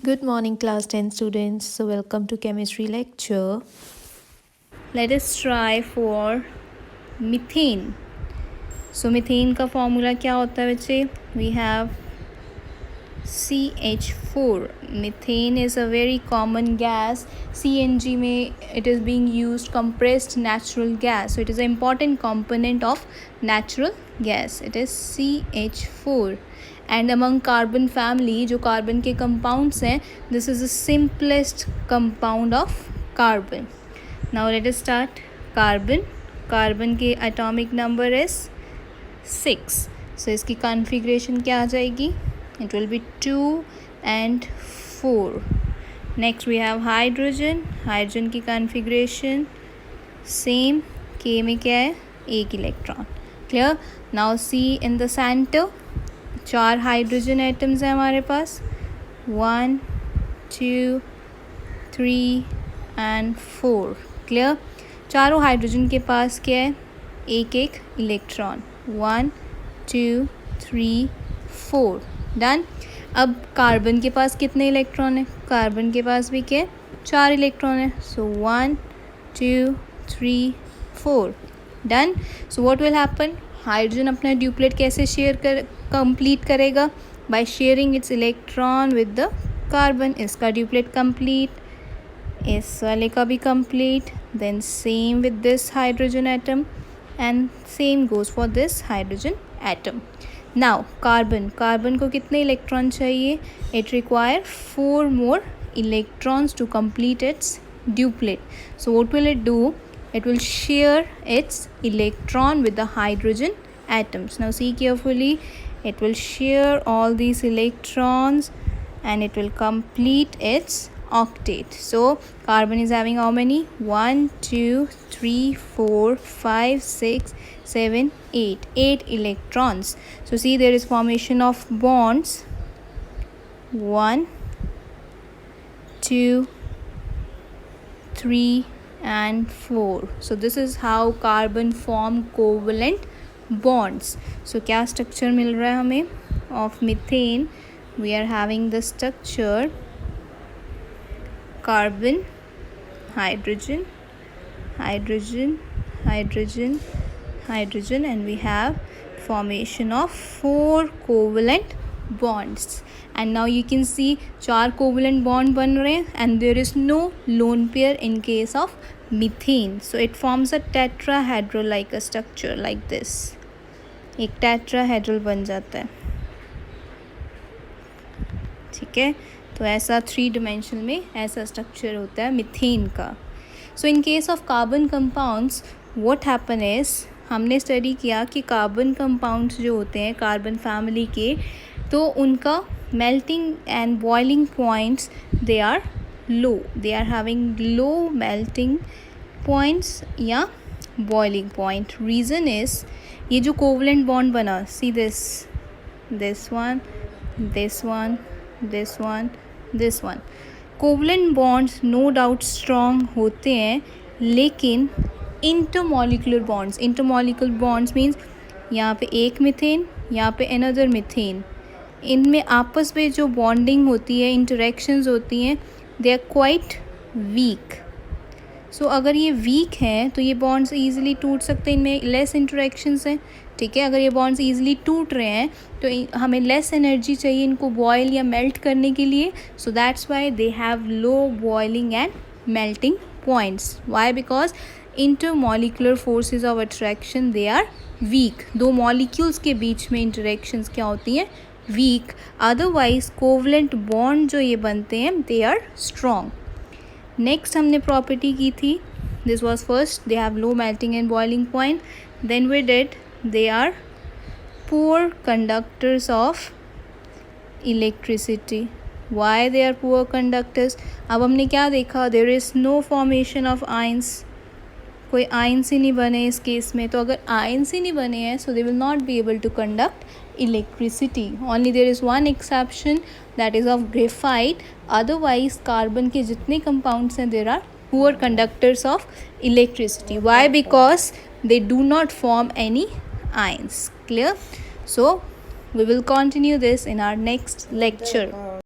Good morning, class 10 students. So, welcome to chemistry lecture. Let us try for methane. So, methane का formula क्या होता है बच्चे? We have CH4. Methane is a very common gas. CNG में it is being used compressed natural gas. So, it is an important component of natural gas. It is CH4. And among carbon family, जो carbon के compounds हैं, this is the simplest compound of carbon. Now let us start. Carbon के atomic number is 6. So इसकी configuration क्या आ जाएगी? It will be 2 and 4. Next we have hydrogen की configuration same. K में क्या है? एक electron. Clear? Now see in the center. 4 hydrogen atoms हैं हमारे पास. 1, 2, 3 and 4. क्लियर? चारों हाइड्रोजन के पास क्या है? एक इलेक्ट्रॉन. 1, 2, 3, 4. डन. अब कार्बन के पास कितने इलेक्ट्रॉन है? कार्बन के पास भी क्या है? 4 इलेक्ट्रॉन है. So 1, 2, 3, 4. Done. So what will happen? Hydrogen अपना ड्यूप्लेट कैसे कंप्लीट करेगा? By sharing its electron with the carbon. इसका ड्यूप्लेट कंप्लीट, इस वाले का भी complete. Then same with this hydrogen atom and same goes for this hydrogen atom. Now carbon को कितने इलेक्ट्रॉन चाहिए? It require 4 more electrons to complete its duplet. So what will it do? It will share its electron with the hydrogen atoms. Now see carefully. It will share all these electrons and it will complete its octet. So carbon is having how many? 1, 2, 3, 4, 5, 6, 7, 8. 8 electrons. So see, there is formation of bonds. 1, 2, 3 and 4. So this is how carbon form covalent bonds. So क्या structure मिल रहा है हमें of methane? We are having the structure carbon, hydrogen, and we have formation of 4 covalent bonds. And now you can see 4 covalent bond बन रहे हैं and there is no lone pair in case of methane. So it forms a tetrahedral like a structure like this. एक tetrahedral बन जाता है. ठीक है, तो ऐसा 3 dimension में ऐसा स्ट्रक्चर होता है मीथेन का. So in case of carbon compounds what happen is, हमने स्टडी किया कि कार्बन कंपाउंड्स जो होते हैं कार्बन फैमिली के, तो उनका melting and boiling points they are low. They are having low melting points या बॉइलिंग पॉइंट. रीज़न इज़ ये जो कोवलेंट बॉन्ड बना, see this one. Covalent bonds no doubt strong होते हैं, लेकिन इंटरमॉलिकुलर बॉन्ड्स मीन्स यहाँ पे एक मीथेन, यहाँ पे अनदर मीथेन, इनमें आपस में जो बॉन्डिंग होती है, इंटरेक्शंस होती हैं, दे आर क्वाइट वीक. सो अगर ये वीक हैं तो ये बॉन्ड्स ईजिली टूट सकते हैं, इनमें लेस इंटरेक्शंस हैं. ठीक है, अगर ये बॉन्ड्स ईजिली टूट रहे हैं तो हमें लेस एनर्जी चाहिए इनको बॉयल या मेल्ट करने के लिए. So that's why they have low boiling and melting points. Why? Because intermolecular forces of attraction they are weak. दो मॉलिक्यूल्स के बीच में इंटरेक्शंस क्या होती हैं? वीक. अदरवाइज कोवलेंट बॉन्ड जो ये बनते हैं दे आर स्ट्रॉन्ग. नेक्स्ट हमने प्रॉपर्टी की थी, this was first, they have low melting and boiling point. Then we did they are poor conductors of electricity. Why they are poor conductors? अब हमने क्या देखा? there is no formation of ions. कोई ions ही नहीं बने इस case में. तो अगर आयंस ही नहीं बने हैं so they will not be able to conduct electricity. Only there is one exception, that is of graphite. Otherwise carbon के जितने compounds हैं there are poor conductors of electricity. Why? Because they do not form any ions. Clear? So we will continue this in our next lecture.